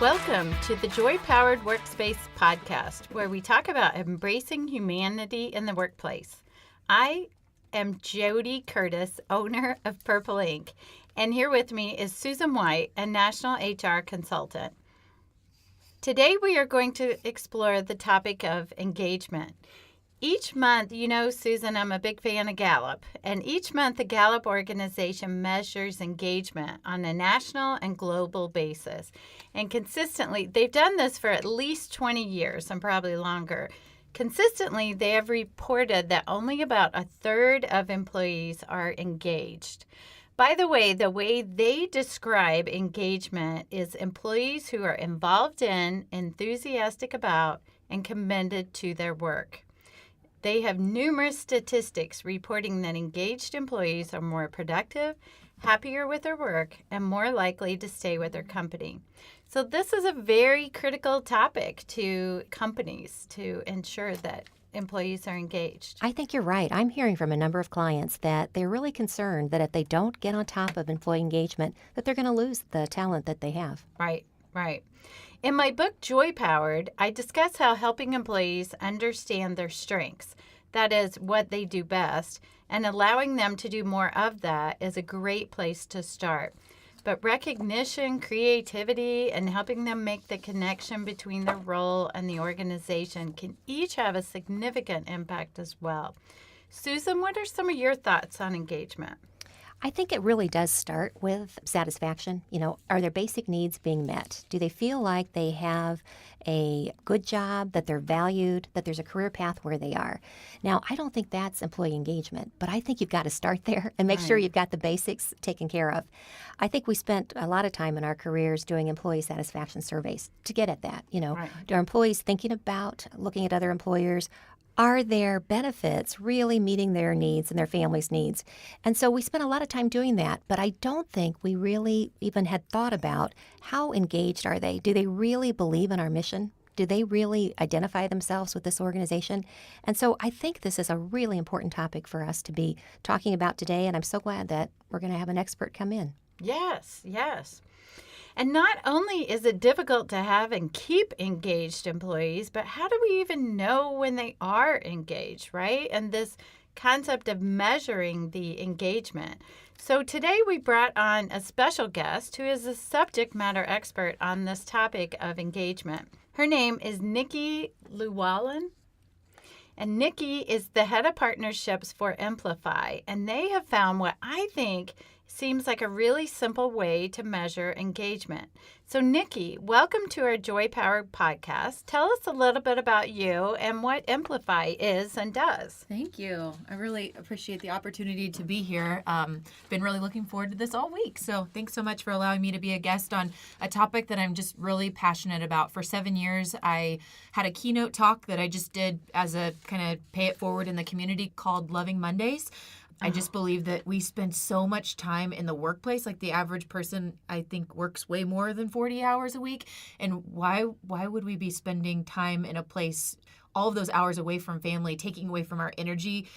Welcome to the Joy Powered Workspace podcast, where we talk about embracing humanity in the workplace. I am Jody Curtis, owner of Purple Ink, and here with me is Susan White, a national HR consultant. Today we are going to explore the topic of engagement. Each month, you know, Susan, I'm a big fan of Gallup, and each month the Gallup organization measures engagement on a national and global basis. And consistently, they've done this for at least 20 years and probably longer. Consistently, they have reported that only about a third of employees are engaged. By the way they describe engagement is employees who are involved in, enthusiastic about, and committed to their work. They have numerous statistics reporting that engaged employees are more productive, happier with their work, and more likely to stay with their company. So this is a very critical topic to companies to ensure that employees are engaged. I think you're right. I'm hearing from a number of clients that they're really concerned that if they don't get on top of employee engagement, that they're going to lose the talent that they have. Right. In my book, Joy Powered, I discuss how helping employees understand their strengths, that is, what they do best, and allowing them to do more of that is a great place to start. But recognition, creativity, and helping them make the connection between their role and the organization can each have a significant impact as well. Susan, what are some of your thoughts on engagement? I think it really does start with satisfaction. You know, are their basic needs being met? Do they feel like they have a good job, that they're valued, that there's a career path where they are? Now, I don't think that's employee engagement, but I think you've got to start there and make sure you've got the basics taken care of. I think we spent a lot of time in our careers doing employee satisfaction surveys to get at that. You know, are employees thinking about looking at other employers? Are their benefits really meeting their needs and their family's needs? And so we spent a lot of time doing that, but I don't think we really even had thought about how engaged are they? Do they really believe in our mission? Do they really identify themselves with this organization? And so I think this is a really important topic for us to be talking about today, and I'm so glad that we're going to have an expert come in. Yes. And not only is it difficult to have and keep engaged employees, but how do we even know when they are engaged, right? And this concept of measuring the engagement. So today we brought on a special guest who is a subject matter expert on this topic of engagement. Her name is Nikki Llewellyn. And Nikki is the head of partnerships for Amplify. And they have found what I think seems like a really simple way to measure engagement. So Nikki, welcome to our Joy Powered podcast. Tell us a little bit about you and what Amplify is and does. Thank you. I really appreciate the opportunity to be here. Been really looking forward to this all week. So thanks so much for allowing me to be a guest on a topic that I'm just really passionate about. For 7 years, I had a keynote talk that I just did as a kind of pay it forward in the community called Loving Mondays. I just believe that we spend so much time in the workplace. Like the average person, I think, works way more than 40 hours a week. And why would we be spending time in a place, all of those hours away from family, taking away from our energy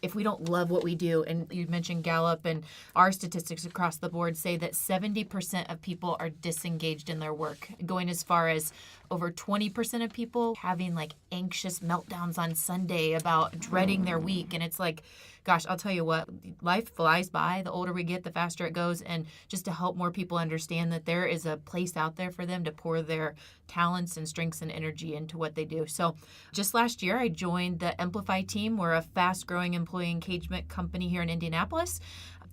if we don't love what we do? And you mentioned Gallup, and our statistics across the board say that 70% of people are disengaged in their work, going as far as over 20% of people having like anxious meltdowns on Sunday about dreading their week. And it's like, gosh, I'll tell you what, life flies by. The older we get, the faster it goes. And just to help more people understand that there is a place out there for them to pour their talents and strengths and energy into what they do. So just last year, I joined the Amplify team. We're a fast-growing employee engagement company here in Indianapolis.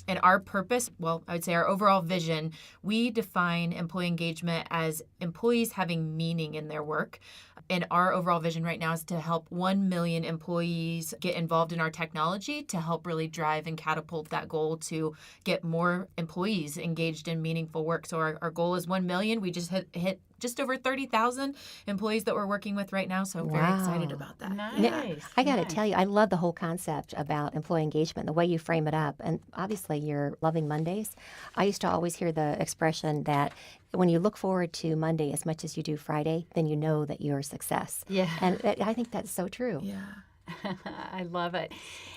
And our purpose, well, I would say our overall vision, we define employee engagement as employees having meaning in their work. And our overall vision right now is to help 1 million employees get involved in our technology to help really drive and catapult that goal to get more employees engaged in meaningful work. So our goal is 1 million. We just hit just over 30,000 employees that we're working with right now. So I'm very excited about that. Nice. I got to tell you, I love the whole concept about employee engagement, the way you frame it up. And obviously, you're loving Mondays. I used to always hear the expression that when you look forward to Monday as much as you do Friday, then you know that you're a success. Yeah. And I think that's so true. Yeah. I love it.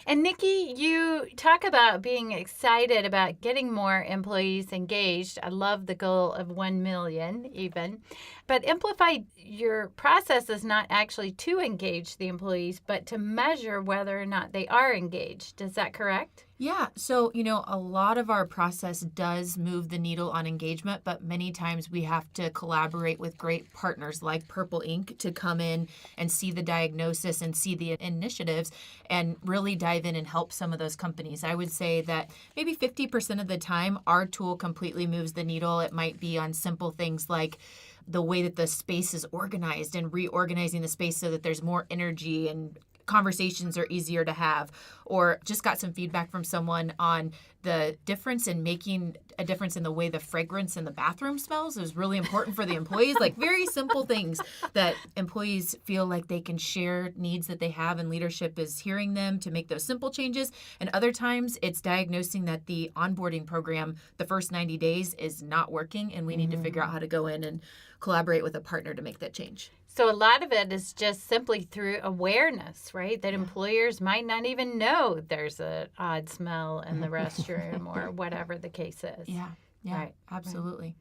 And Nikki, you talk about being excited about getting more employees engaged. I love the goal of 1 million even. But Amplify, your process is not actually to engage the employees, but to measure whether or not they are engaged. Is that correct? Yeah. So, a lot of our process does move the needle on engagement, but many times we have to collaborate with great partners like Purple Ink to come in and see the diagnosis and see the initiatives and really dive in and help some of those companies. I would say that maybe 50% of the time, our tool completely moves the needle. It might be on simple things like the way that the space is organized and reorganizing the space so that there's more energy and conversations are easier to have, or just got some feedback from someone on the difference in making a difference in the way the fragrance in the bathroom smells is really important for the employees. Like very simple things that employees feel like they can share needs that they have, and leadership is hearing them to make those simple changes. And other times it's diagnosing that the onboarding program, the first 90 days is not working, and we need to figure out how to go in and collaborate with a partner to make that change. So a lot of it is just simply through awareness, right? That employers might not even know there's an odd smell in the restroom or whatever the case is. Yeah, Right, absolutely.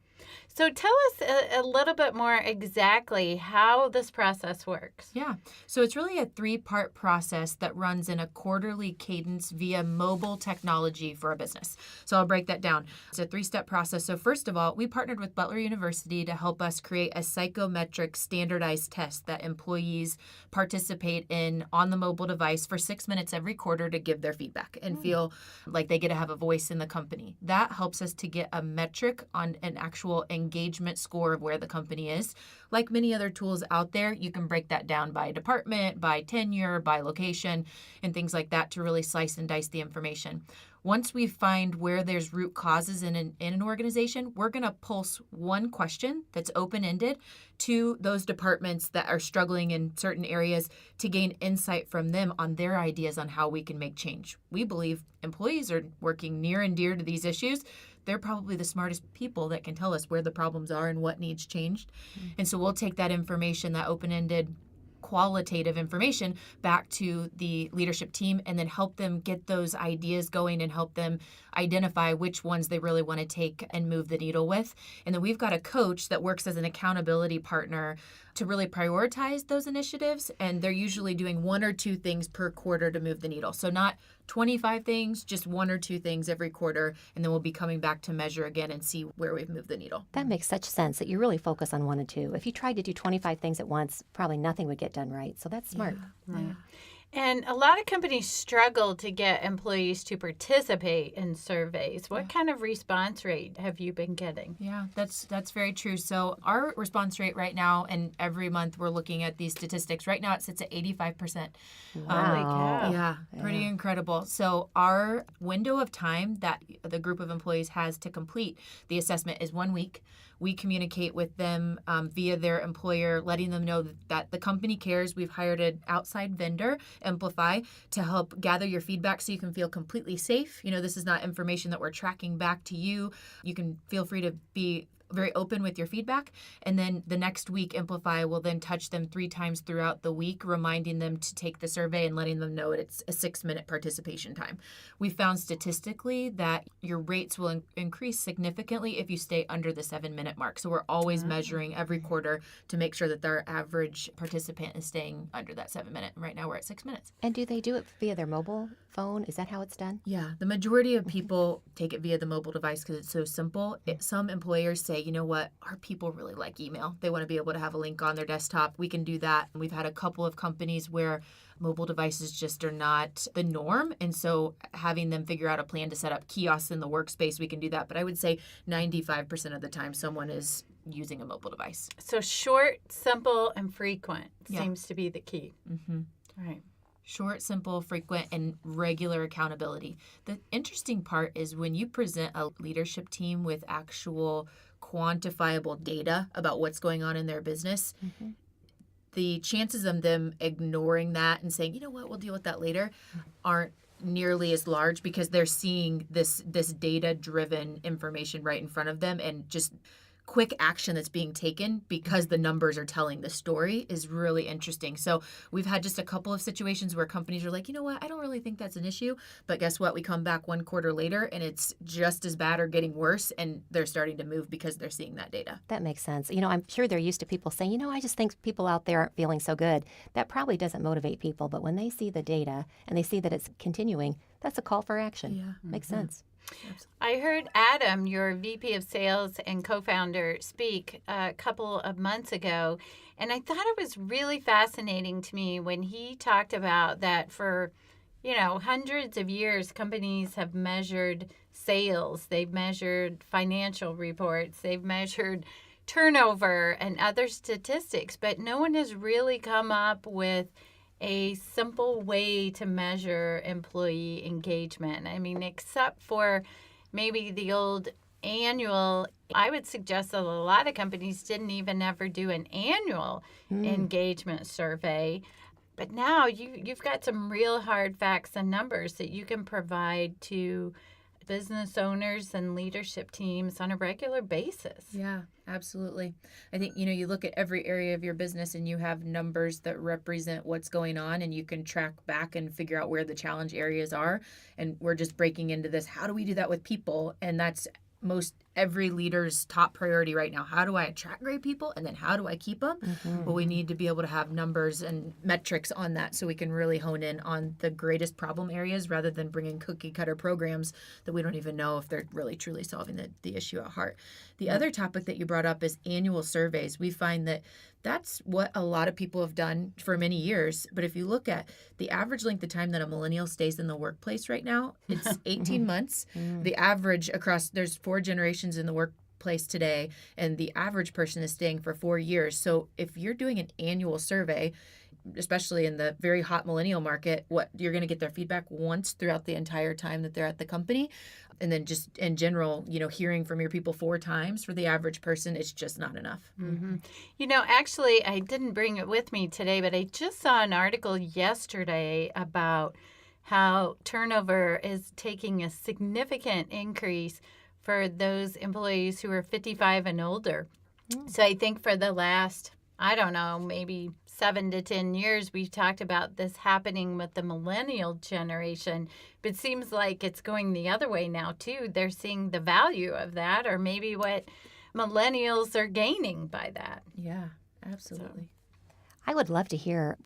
So tell us a little bit more exactly how this process works. Yeah. So it's really a 3-part process that runs in a quarterly cadence via mobile technology for a business. So I'll break that down. It's a 3-step process. So first of all, we partnered with Butler University to help us create a psychometric standardized test that employees participate in on the mobile device for 6 minutes every quarter to give their feedback and feel like they get to have a voice in the company. That helps us to get a metric on an actual engagement score of where the company is. Like many other tools out there, you can break that down by department, by tenure, by location, and things like that to really slice and dice the information. Once we find where there's root causes in an organization, we're going to pulse one question that's open-ended to those departments that are struggling in certain areas to gain insight from them on their ideas on how we can make change. We believe employees are working near and dear to these issues. They're probably the smartest people that can tell us where the problems are and what needs changed. And so we'll take that information, that open-ended qualitative information, back to the leadership team and then help them get those ideas going and help them identify which ones they really want to take and move the needle with. And then we've got a coach that works as an accountability partner to really prioritize those initiatives. And they're usually doing 1 or 2 things per quarter to move the needle. So not 25 things, just 1 or 2 things every quarter. And then we'll be coming back to measure again and see where we've moved the needle. That makes such sense that you really focus on 1 and 2. If you tried to do 25 things at once, probably nothing would get done right. So that's smart. Right. And a lot of companies struggle to get employees to participate in surveys. What kind of response rate have you been getting? Yeah, that's very true. So our response rate right now, and every month we're looking at these statistics. Right now it sits at 85%. Holy cow. Yeah, pretty incredible. So our window of time that the group of employees has to complete the assessment is 1 week. We communicate with them via their employer, letting them know that the company cares. We've hired an outside vendor, Amplify, to help gather your feedback so you can feel completely safe. This is not information that we're tracking back to you. You can feel free to be very open with your feedback. And then the next week, Amplify will then touch them 3 times throughout the week, reminding them to take the survey and letting them know it's a 6-minute participation time. We found statistically that your rates will increase significantly if you stay under the 7-minute mark. So we're always measuring every quarter to make sure that their average participant is staying under that 7-minute. And right now we're at 6 minutes. And do they do it via their mobile phone? Is that how it's done? Yeah, the majority of people take it via the mobile device because it's so simple. Some employers say, you know what, our people really like email. They want to be able to have a link on their desktop. We can do that. And we've had a couple of companies where mobile devices just are not the norm. And so having them figure out a plan to set up kiosks in the workspace, we can do that. But I would say 95% of the time someone is using a mobile device. So short, simple, and frequent Yeah. seems to be the key. Mm-hmm. Right. Short, simple, frequent, and regular accountability. The interesting part is when you present a leadership team with actual quantifiable data about what's going on in their business, the chances of them ignoring that and saying, you know what, we'll deal with that later, aren't nearly as large because they're seeing this data-driven information right in front of them and just quick action that's being taken because the numbers are telling the story is really interesting. So we've had just a couple of situations where companies are like, you know what, I don't really think that's an issue. But guess what? We come back 1 quarter later and it's just as bad or getting worse, and they're starting to move because they're seeing that data. That makes sense. I'm sure they're used to people saying, I just think people out there aren't feeling so good. That probably doesn't motivate people. But when they see the data and they see that it's continuing, that's a call for action. Yeah. Makes sense. I heard Adam, your VP of Sales and co-founder, speak a couple of months ago, and I thought it was really fascinating to me when he talked about that for, hundreds of years, companies have measured sales, they've measured financial reports, they've measured turnover and other statistics, but no one has really come up with a simple way to measure employee engagement. I mean, except for maybe the old annual, I would suggest that a lot of companies didn't even ever do an annual engagement survey. But now you've got some real hard facts and numbers that you can provide to business owners and leadership teams on a regular basis. Yeah, absolutely. I think, you look at every area of your business and you have numbers that represent what's going on, and you can track back and figure out where the challenge areas are. And we're just breaking into this. How do we do that with people? And that's most every leader's top priority right now. How do I attract great people? And then how do I keep them? Well, we need to be able to have numbers and metrics on that so we can really hone in on the greatest problem areas rather than bringing cookie cutter programs that we don't even know if they're really truly solving the issue at heart. The other topic that you brought up is annual surveys. We find that that's what a lot of people have done for many years. But if you look at the average length of time that a millennial stays in the workplace right now, it's 18 months. The average across, there's 4 generations in the workplace today, and the average person is staying for 4 years. So if you're doing an annual survey, especially in the very hot millennial market, what you're going to get their feedback once throughout the entire time that they're at the company. And then just in general, hearing from your people 4 times for the average person, it's just not enough. Actually, I didn't bring it with me today, but I just saw an article yesterday about how turnover is taking a significant increase for those employees who are 55 and older. So I think for the last, maybe 7 to 10 years, we've talked about this happening with the millennial generation, but it seems like it's going the other way now too. They're seeing the value of that, or maybe what millennials are gaining by that. Yeah, absolutely. I would love to hear,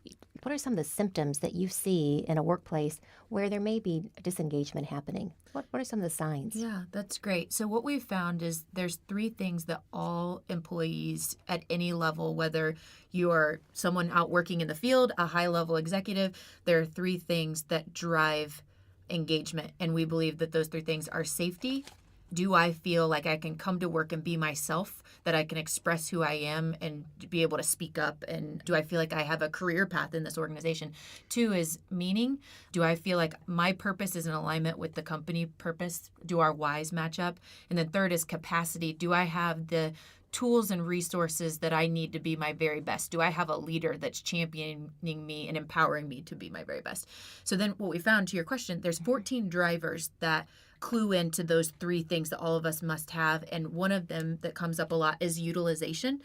what are some of the symptoms that you see in a workplace where there may be disengagement happening? What are some of the signs? Yeah, that's great. So what we've found is there's 3 things that all employees at any level, whether you are someone out working in the field, a high-level executive, there are 3 things that drive engagement. And we believe that those 3 things are safety. Do I feel like I can come to work and be myself, that I can express who I am and be able to speak up? And do I feel like I have a career path in this organization? 2 is meaning. Do I feel like my purpose is in alignment with the company purpose? Do our whys match up? And then 3rd is capacity. Do I have the tools and resources that I need to be my very best? Do I have a leader that's championing me and empowering me to be my very best? So then what we found, to your question, there's 14 drivers that clue into those 3 things that all of us must have. And one of them that comes up a lot is utilization.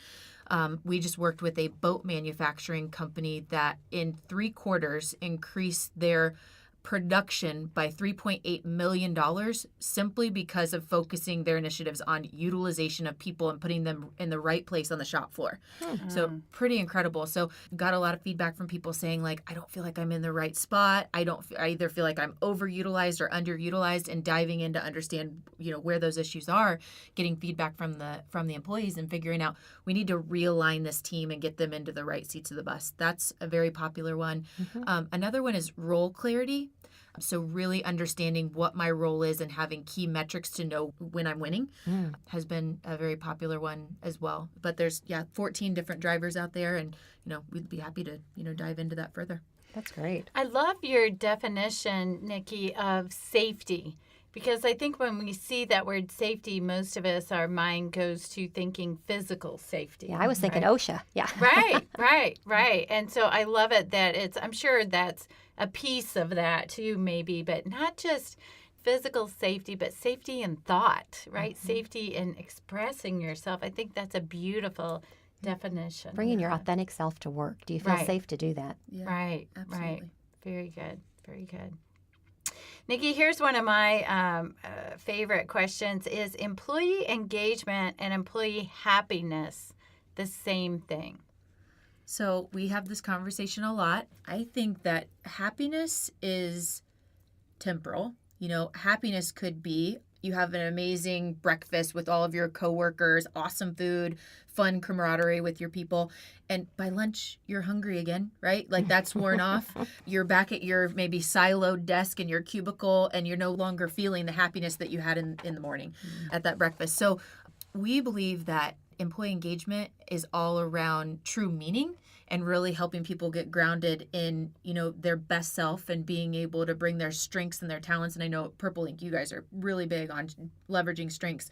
We just worked with a boat manufacturing company that in 3 quarters increased their production by $3.8 million simply because of focusing their initiatives on utilization of people and putting them in the right place on the shop floor. So pretty incredible. So got a lot of feedback from people saying, like, I don't feel like I'm in the right spot. I either feel like I'm overutilized or underutilized, and diving in to understand, where those issues are, getting feedback from the employees and figuring out we need to realign this team and get them into the right seats of the bus. That's a very popular one. Another one is role clarity. So really understanding what my role is and having key metrics to know when I'm winning has been a very popular one as well. But there's 14 different drivers out there, and we'd be happy to dive into that further. That's great. I love your definition, Nikki, of safety, because I think when we see that word safety, most of us, our mind goes to thinking physical safety. Yeah, I was thinking OSHA. Yeah. Right. And so I love it that I'm sure that's a piece of that too, maybe, but not just physical safety, but safety in thought, right? Safety in expressing yourself. I think that's a beautiful definition. Bringing your authentic self to work. Do you feel Right. safe to do that? Yeah, Right, absolutely. right. Very good, very good. Nikki, here's one of my favorite questions. Is employee engagement and employee happiness the same thing? So we have this conversation a lot. I think that happiness is temporal. You know, happiness could be you have an amazing breakfast with all of your coworkers, awesome food, fun camaraderie with your people, and by lunch you're hungry again, right? Like that's worn off. You're back at your maybe siloed desk in your cubicle, and you're no longer feeling the happiness that you had in the morning at that breakfast. So we believe that employee engagement is all around true meaning and really helping people get grounded in, you know, their best self and being able to bring their strengths and their talents. And I know at Purple Ink, you guys are really big on leveraging strengths.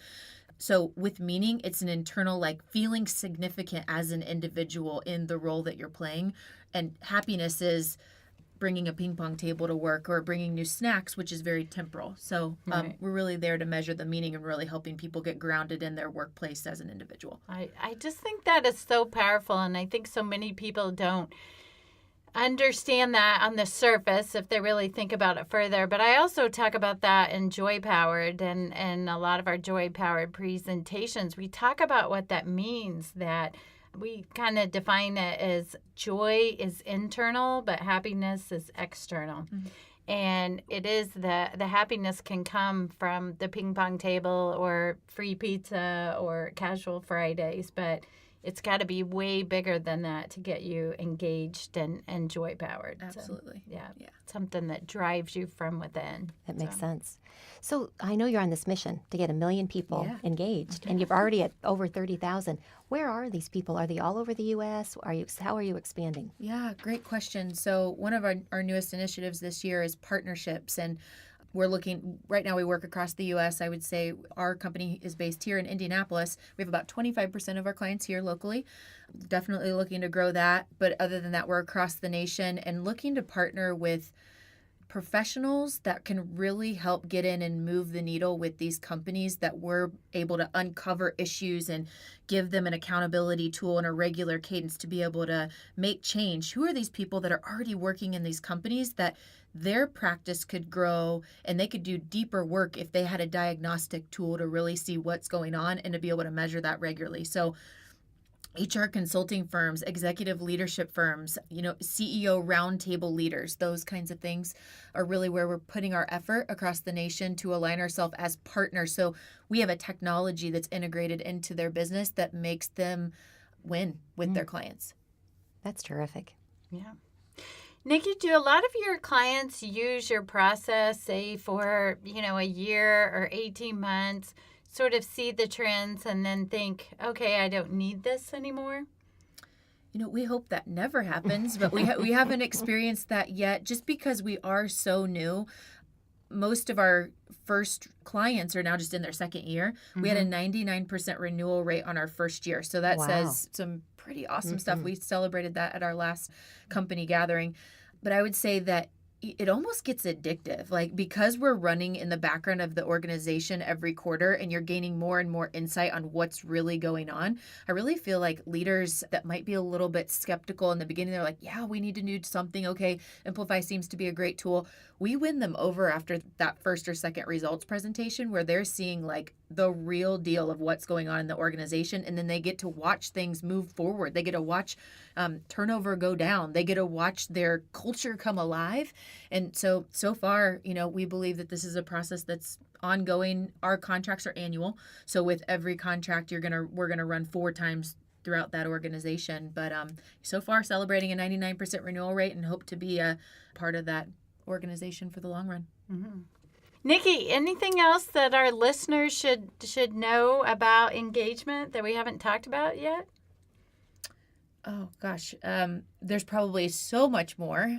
So with meaning, it's an internal, like feeling significant as an individual in the role that you're playing. And happiness is bringing a ping pong table to work or bringing new snacks, which is very temporal. So Right. we're really there to measure the meaning and really helping people get grounded in their workplace as an individual. I just think that is so powerful, and I think so many people don't understand that on the surface if they really think about it further. But I also talk about that in Joy Powered and a lot of our Joy Powered presentations. We talk about what that means, that we kind of define it as joy is internal, but happiness is external. And it is the happiness can come from the ping pong table or free pizza or casual Fridays, but it's got to be way bigger than that to get you engaged and joy powered. Absolutely. So, yeah, Yeah. something that drives you from within. That makes sense. So I know you're on this mission to get 1 million people Yeah. engaged, and you're already at over 30,000. Where are these people? Are they all over the U.S.? How are you expanding? Yeah, great question. So one of our newest initiatives this year is partnerships, and we're looking right now. We work across the U.S. I would say our company is based here in Indianapolis. We have about 25% of our clients here locally. Definitely looking to grow that, but other than that, we're across the nation and looking to partner with professionals that can really help get in and move the needle with these companies, that we're able to uncover issues and give them an accountability tool and a regular cadence to be able to make change. Who are these people that are already working in these companies that their practice could grow and they could do deeper work if they had a diagnostic tool to really see what's going on and to be able to measure that regularly? So HR consulting firms, executive leadership firms, you know, CEO roundtable leaders, those kinds of things are really where we're putting our effort across the nation to align ourselves as partners. So we have a technology that's integrated into their business that makes them win with their clients. That's terrific. Yeah. Nikki, do a lot of your clients use your process, say for, a year or 18 months, sort of see the trends and then think, okay, I don't need this anymore? You know, we hope that never happens, but we haven't experienced that yet just because we are so new. Most of our first clients are now just in their second year. We had a 99% renewal rate on our first year. So that Wow. says some pretty awesome stuff. We celebrated that at our last company gathering. But I would say that it almost gets addictive, like because we're running in the background of the organization every quarter and you're gaining more and more insight on what's really going on. I really feel like leaders that might be a little bit skeptical in the beginning, they're like, yeah, we need to do something. Okay, Amplify seems to be a great tool. We win them over after that first or second results presentation where they're seeing like the real deal of what's going on in the organization. And then they get to watch things move forward. They get to watch turnover go down. They get to watch their culture come alive. And so far, we believe that this is a process that's ongoing. Our contracts are annual. So with every contract, we're going to run 4 times throughout that organization. But so far, celebrating a 99% renewal rate and hope to be a part of that organization for the long run. Mm-hmm. Nikki, anything else that our listeners should know about engagement that we haven't talked about yet? Oh, gosh. There's probably so much more.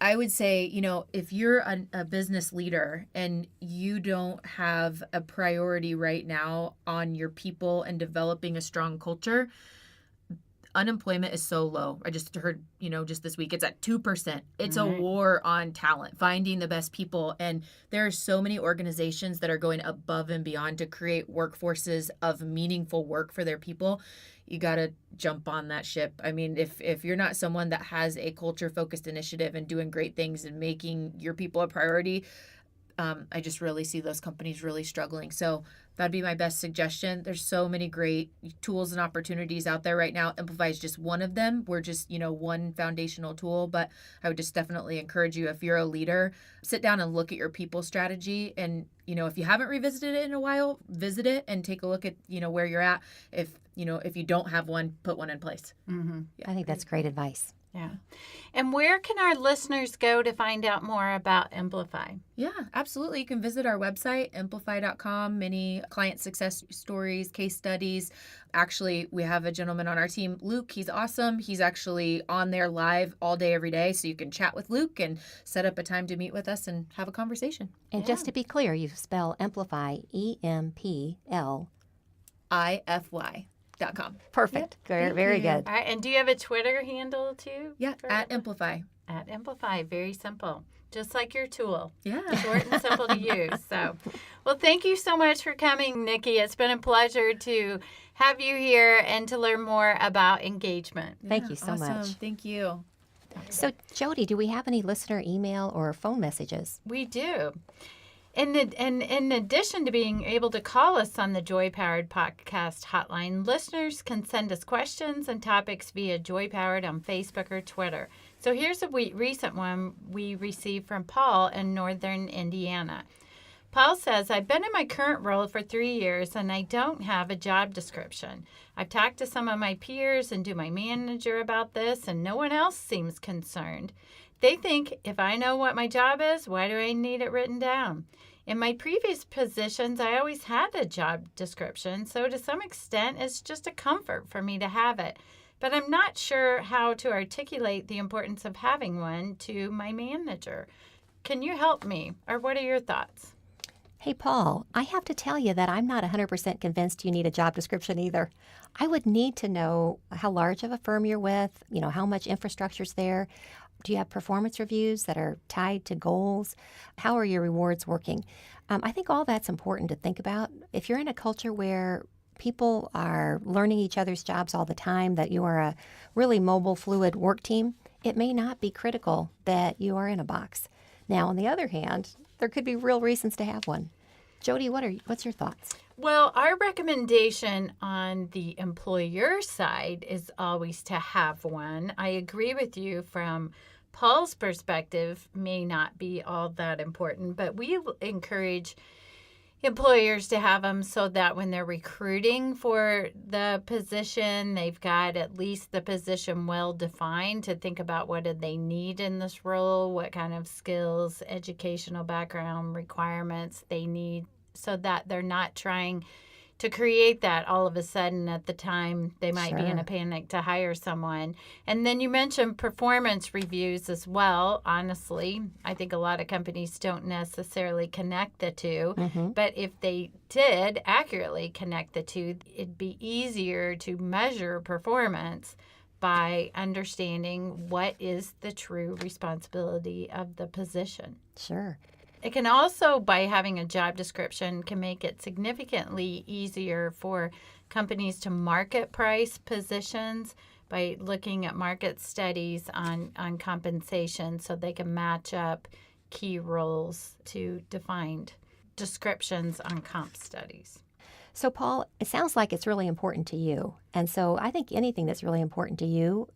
I would say, if you're a business leader and you don't have a priority right now on your people and developing a strong culture, unemployment is so low. I just heard, just this week, it's at 2%. It's a Right. war on talent, finding the best people. And there are so many organizations that are going above and beyond to create workforces of meaningful work for their people. You got to jump on that ship. I mean, if you're not someone that has a culture-focused initiative and doing great things and making your people a priority, I just really see those companies really struggling. So that'd be my best suggestion. There's so many great tools and opportunities out there right now. Amplify is just one of them. We're just, one foundational tool, but I would just definitely encourage you, if you're a leader, sit down and look at your people strategy. And, if you haven't revisited it in a while, visit it and take a look at, where you're at. If you don't have one, put one in place. Mm-hmm. I think that's great advice. Yeah. And where can our listeners go to find out more about Amplify? Yeah, absolutely. You can visit our website, amplify.com, many client success stories, case studies. Actually, we have a gentleman on our team, Luke. He's awesome. He's actually on there live all day, every day. So you can chat with Luke and set up a time to meet with us and have a conversation. And just to be clear, you spell Amplify, EMPLIFY.com. Perfect. Very, very you. good. All right. And do you have a Twitter handle too? Yeah, for at Amplify. At Amplify. Very simple. Just like your tool. Yeah. Short and simple to use. So, well, thank you so much for coming, Nikki. It's been a pleasure to have you here and to learn more about engagement. Thank you so awesome. much. Thank you. So, Jody, do we have any listener email or phone messages? We do. In addition to being able to call us on the Joy Powered Podcast hotline, listeners can send us questions and topics via Joy Powered on Facebook or Twitter. So here's a recent one we received from Paul in Northern Indiana. Paul says, I've been in my current role for 3 years and I don't have a job description. I've talked to some of my peers and to my manager about this, and no one else seems concerned. They think, if I know what my job is, why do I need it written down? In my previous positions, I always had a job description, so to some extent, it's just a comfort for me to have it. But I'm not sure how to articulate the importance of having one to my manager. Can you help me, or what are your thoughts? Hey, Paul, I have to tell you that I'm not 100% convinced you need a job description either. I would need to know how large of a firm you're with, how much infrastructure's there. Do you have performance reviews that are tied to goals? How are your rewards working? I think all that's important to think about. If you're in a culture where people are learning each other's jobs all the time, that you are a really mobile, fluid work team, it may not be critical that you are in a box. Now, on the other hand, there could be real reasons to have one. Jody, what's your thoughts? Well, our recommendation on the employer side is always to have one. I agree with you from Paul's perspective, may not be all that important, but we encourage employers to have them so that when they're recruiting for the position, they've got at least the position well defined to think about what do they need in this role, what kind of skills, educational background requirements they need, so that they're not trying to create that all of a sudden at the time they might be in a panic to hire someone. And then you mentioned performance reviews as well. Honestly, I think a lot of companies don't necessarily connect the two, but if they did accurately connect the two, it'd be easier to measure performance by understanding what is the true responsibility of the position. Sure. It can also, by having a job description, can make it significantly easier for companies to market price positions by looking at market studies on compensation so they can match up key roles to defined descriptions on comp studies. So, Paul, it sounds like it's really important to you. And so I think anything that's really important to you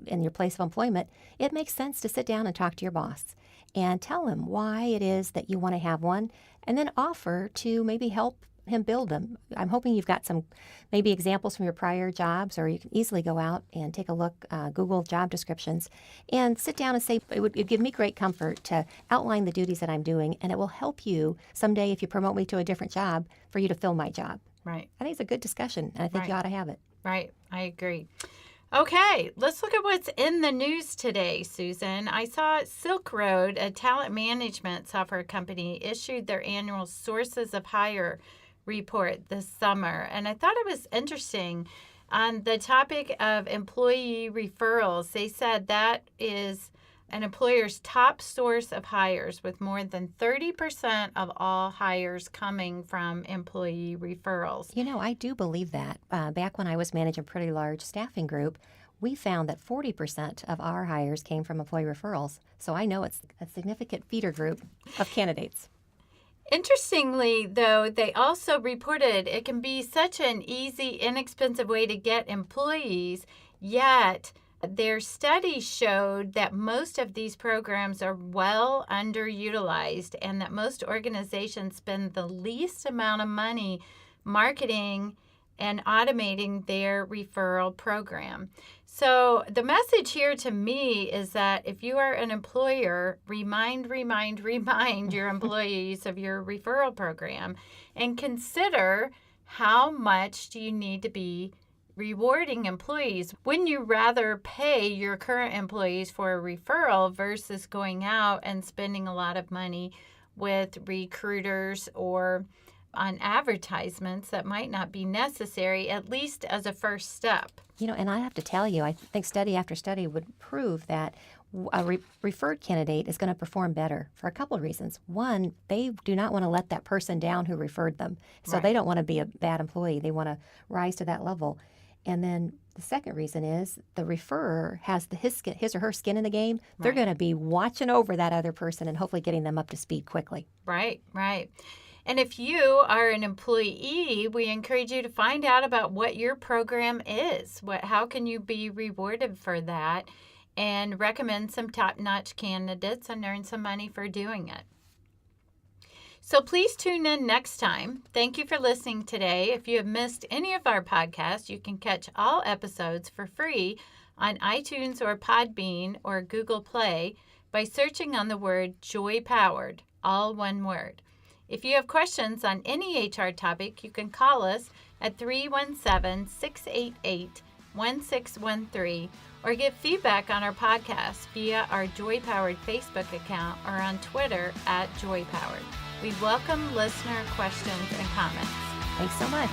in your place of employment, it makes sense to sit down and talk to your boss and tell him why it is that you want to have one, and then offer to maybe help him build them. I'm hoping you've got some maybe examples from your prior jobs, or you can easily go out and take a look, Google job descriptions, and sit down and say, it'd give me great comfort to outline the duties that I'm doing, and it will help you someday if you promote me to a different job for you to fill my job. Right. I think it's a good discussion, and I think you ought to have it. Right. I agree. Okay, let's look at what's in the news today, Susan. I saw Silk Road, a talent management software company, issued their annual Sources of Hire report this summer. And I thought it was interesting On the topic of employee referrals, they said that is an employer's top source of hires, with more than 30% of all hires coming from employee referrals. You know, I do believe that. Back when I was managing a pretty large staffing group, we found that 40% of our hires came from employee referrals. So I know it's a significant feeder group of candidates. Interestingly, though, they also reported it can be such an easy, inexpensive way to get employees, yet their study showed that most of these programs are well underutilized and that most organizations spend the least amount of money marketing and automating their referral program. So the message here to me is that if you are an employer, remind your employees of your referral program and consider how much do you need to be rewarding employees. Wouldn't you rather pay your current employees for a referral versus going out and spending a lot of money with recruiters or on advertisements that might not be necessary, at least as a first step? You know, and I have to tell you, I think study after study would prove that a referred candidate is going to perform better for a couple of reasons. One, they do not want to let that person down who referred them. So Right. They don't want to be a bad employee. They want to rise to that level. And then the second reason is the referrer has his or her skin in the game. They're Right. going to be watching over that other person and hopefully getting them up to speed quickly. Right. And if you are an employee, we encourage you to find out about what your program is. How can you be rewarded for that? And recommend some top-notch candidates and earn some money for doing it. So please tune in next time. Thank you for listening today. If you have missed any of our podcasts, you can catch all episodes for free on iTunes or Podbean or Google Play by searching on the word Joy Powered, all one word. If you have questions on any HR topic, you can call us at 317-688-1613 or give feedback on our podcast via our Joy Powered Facebook account or on Twitter at Joy Powered. We welcome listener questions and comments. Thanks so much.